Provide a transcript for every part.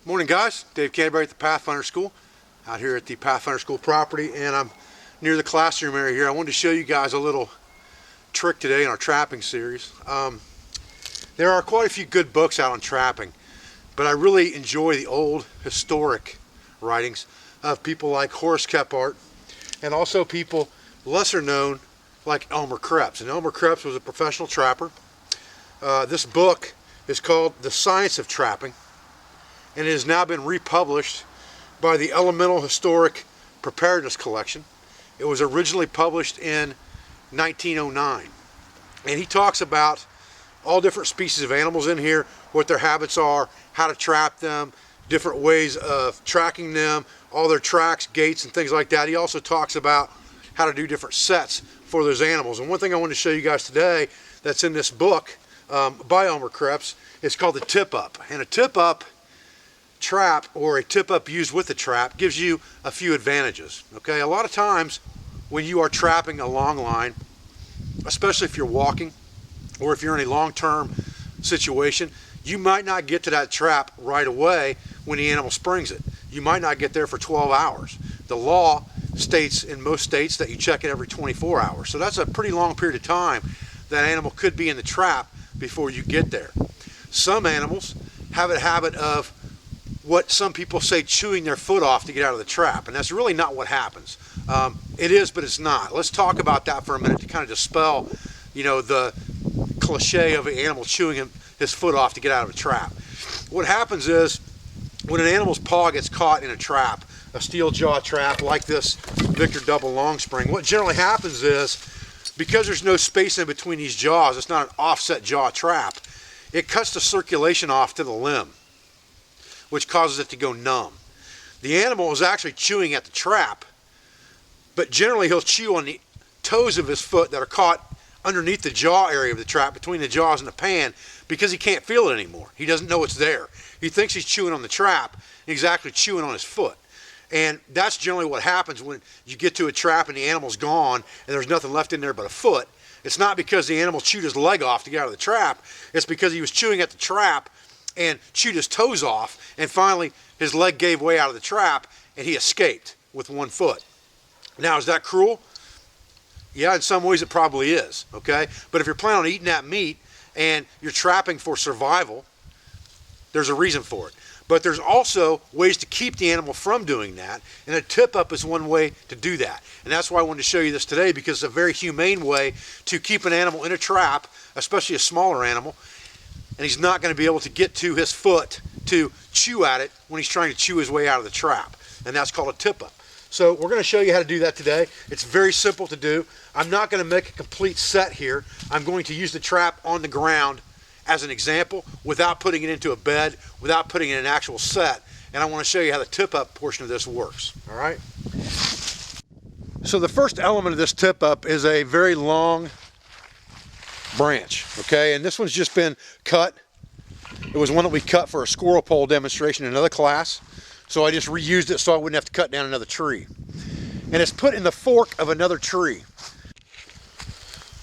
Morning guys, Dave Canterbury at the Pathfinder School, out here at the Pathfinder School property, and I'm near the classroom area here. I wanted to show you guys a little trick today in our trapping series. There are quite a few good books out on trapping, but I really enjoy the old historic writings of people like Horace Kephart and also people lesser known like Elmer Krebs. And Elmer Krebs was a professional trapper. This book is called The Science of Trapping, and it has now been republished by the Elemental Historic Preparedness Collection. It was originally published in 1909, and he talks about all different species of animals in here, what their habits are, how to trap them, different ways of tracking them, all their tracks, gaits, and things like that. He also talks about how to do different sets for those animals. And one thing I want to show you guys today that's in this book by Elmer Krebs is called the tip-up. And a tip-up trap, or a tip-up used with the trap, gives you a few advantages. Okay, a lot of times when you are trapping a long line, especially if you're walking or if you're in a long-term situation, you might not get to that trap right away when the animal springs it. You might not get there for 12 hours. The law states in most states that you check it every 24 hours. So that's a pretty long period of time that animal could be in the trap before you get there. Some animals have a habit of what some people say chewing their foot off to get out of the trap, and that's really not what happens. It is, but it's not. Let's talk about that for a minute to kind of dispel, the cliche of an animal chewing his foot off to get out of a trap. What happens is when an animal's paw gets caught in a trap, a steel jaw trap like this Victor double long spring, what generally happens is, because there's no space in between these jaws, it's not an offset jaw trap, it cuts the circulation off to the limb, which causes it to go numb. The animal is actually chewing at the trap, but generally he'll chew on the toes of his foot that are caught underneath the jaw area of the trap, between the jaws and the pan, because he can't feel it anymore. He doesn't know it's there. He thinks he's chewing on the trap, and he's actually chewing on his foot. And that's generally what happens when you get to a trap and the animal's gone and there's nothing left in there but a foot. It's not because the animal chewed his leg off to get out of the trap. It's because he was chewing at the trap and chewed his toes off, and finally his leg gave way out of the trap and he escaped with one foot. Now, is that cruel? Yeah, in some ways it probably is, okay? But if you're planning on eating that meat and you're trapping for survival, there's a reason for it. But there's also ways to keep the animal from doing that, and a tip-up is one way to do that. And that's why I wanted to show you this today, because it's a very humane way to keep an animal in a trap, especially a smaller animal, and he's not going to be able to get to his foot to chew at it when he's trying to chew his way out of the trap. And that's called a tip-up. So we're going to show you how to do that today. It's very simple to do. I'm not going to make a complete set here. I'm going to use the trap on the ground as an example without putting it into a bed, without putting it in an actual set. And I want to show you how the tip-up portion of this works. All right? So the first element of this tip-up is a very long branch, okay? And this one's just been cut. It was one that we cut for a squirrel pole demonstration in another class. So I just reused it so I wouldn't have to cut down another tree. And it's put in the fork of another tree.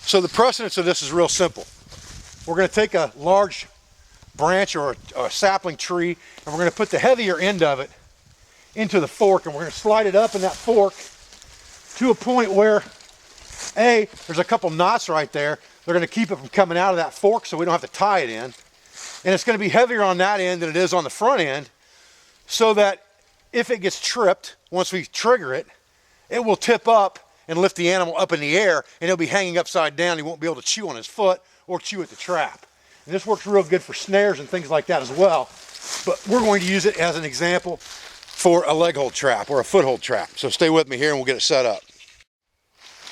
So the precedence of this is real simple. We're going to take a large branch or a sapling tree, and we're going to put the heavier end of it into the fork, and we're going to slide it up in that fork to a point where, there's a couple knots right there. They're going to keep it from coming out of that fork so we don't have to tie it in. And it's going to be heavier on that end than it is on the front end, so that if it gets tripped, once we trigger it, it will tip up and lift the animal up in the air, and he'll be hanging upside down. He won't be able to chew on his foot or chew at the trap. And this works real good for snares and things like that as well. But we're going to use it as an example for a leg hold trap or a foothold trap. So stay with me here and we'll get it set up.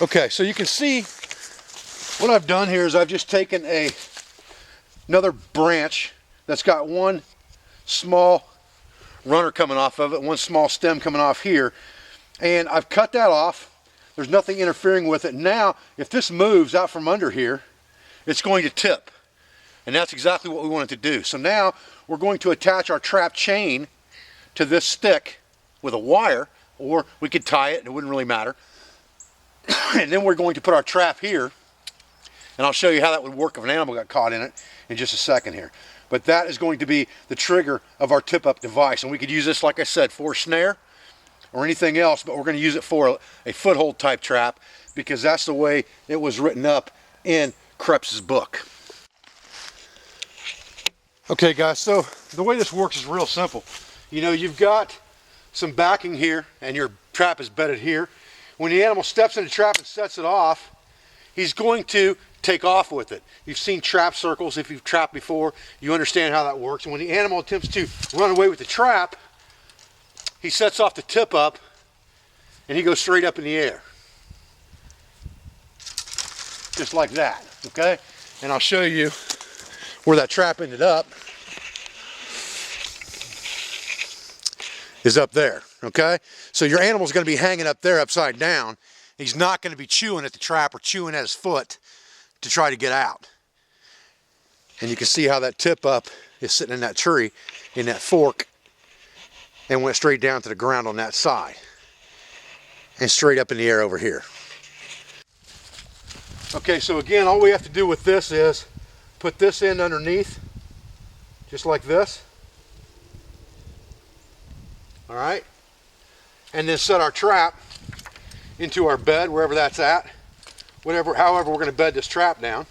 Okay, so you can see what I've done here is I've just taken another branch that's got one small runner coming off of it, one small stem coming off here, and I've cut that off. There's nothing interfering with it. Now, if this moves out from under here, it's going to tip, and that's exactly what we want it to do. So now we're going to attach our trap chain to this stick with a wire, or we could tie it, it wouldn't really matter. And then we're going to put our trap here, and I'll show you how that would work if an animal got caught in it in just a second here. but that is going to be the trigger of our tip-up device. And we could use this, like I said, for a snare or anything else, but we're going to use it for a foothold type trap because that's the way it was written up in Krebs's book. Okay guys, so the way this works is real simple. You know, you've got some backing here and your trap is bedded here. When the animal steps in the trap and sets it off, he's going to take off with it. You've seen trap circles. If you've trapped before, you understand how that works. And when the animal attempts to run away with the trap, he sets off the tip up and he goes straight up in the air. Just like that, okay? And I'll show you where that trap ended up. Is up there, okay? So your animal's going to be hanging up there upside down. He's not going to be chewing at the trap or chewing at his foot to try to get out. And you can see how that tip up is sitting in that tree, in that fork, and went straight down to the ground on that side and straight up in the air over here. Okay, so again, all we have to do with this is put this end underneath, just like this. All right, and then set our trap into our bed, wherever that's at, however we're going to bed this trap down.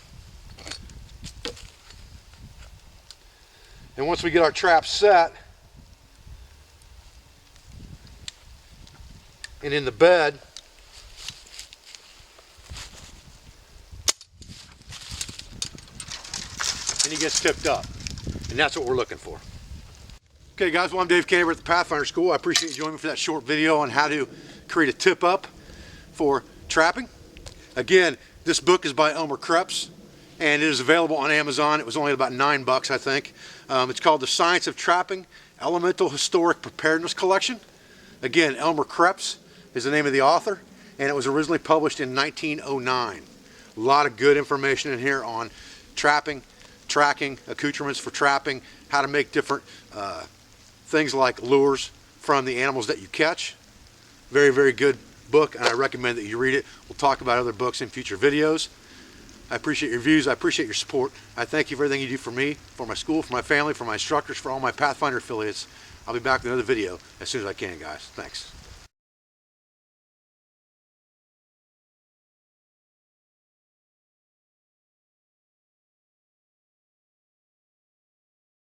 And once we get our trap set and in the bed, and he gets tipped up, and that's what we're looking for. Okay guys, well I'm Dave Canterbury at the Pathfinder School. I appreciate you joining me for that short video on how to create a tip up for trapping. Again, this book is by Elmer Krebs and it is available on Amazon. It was only about $9, I think. It's called The Science of Trapping, Elemental Historic Preparedness Collection. Again, Elmer Krebs is the name of the author, and it was originally published in 1909. A lot of good information in here on trapping, tracking, accoutrements for trapping, how to make different things like lures from the animals that you catch. Very, very good book, and I recommend that you read it. We'll talk about other books in future videos. I appreciate your views. I appreciate your support. I thank you for everything you do for me, for my school, for my family, for my instructors, for all my Pathfinder affiliates. I'll be back with another video as soon as I can, guys. Thanks.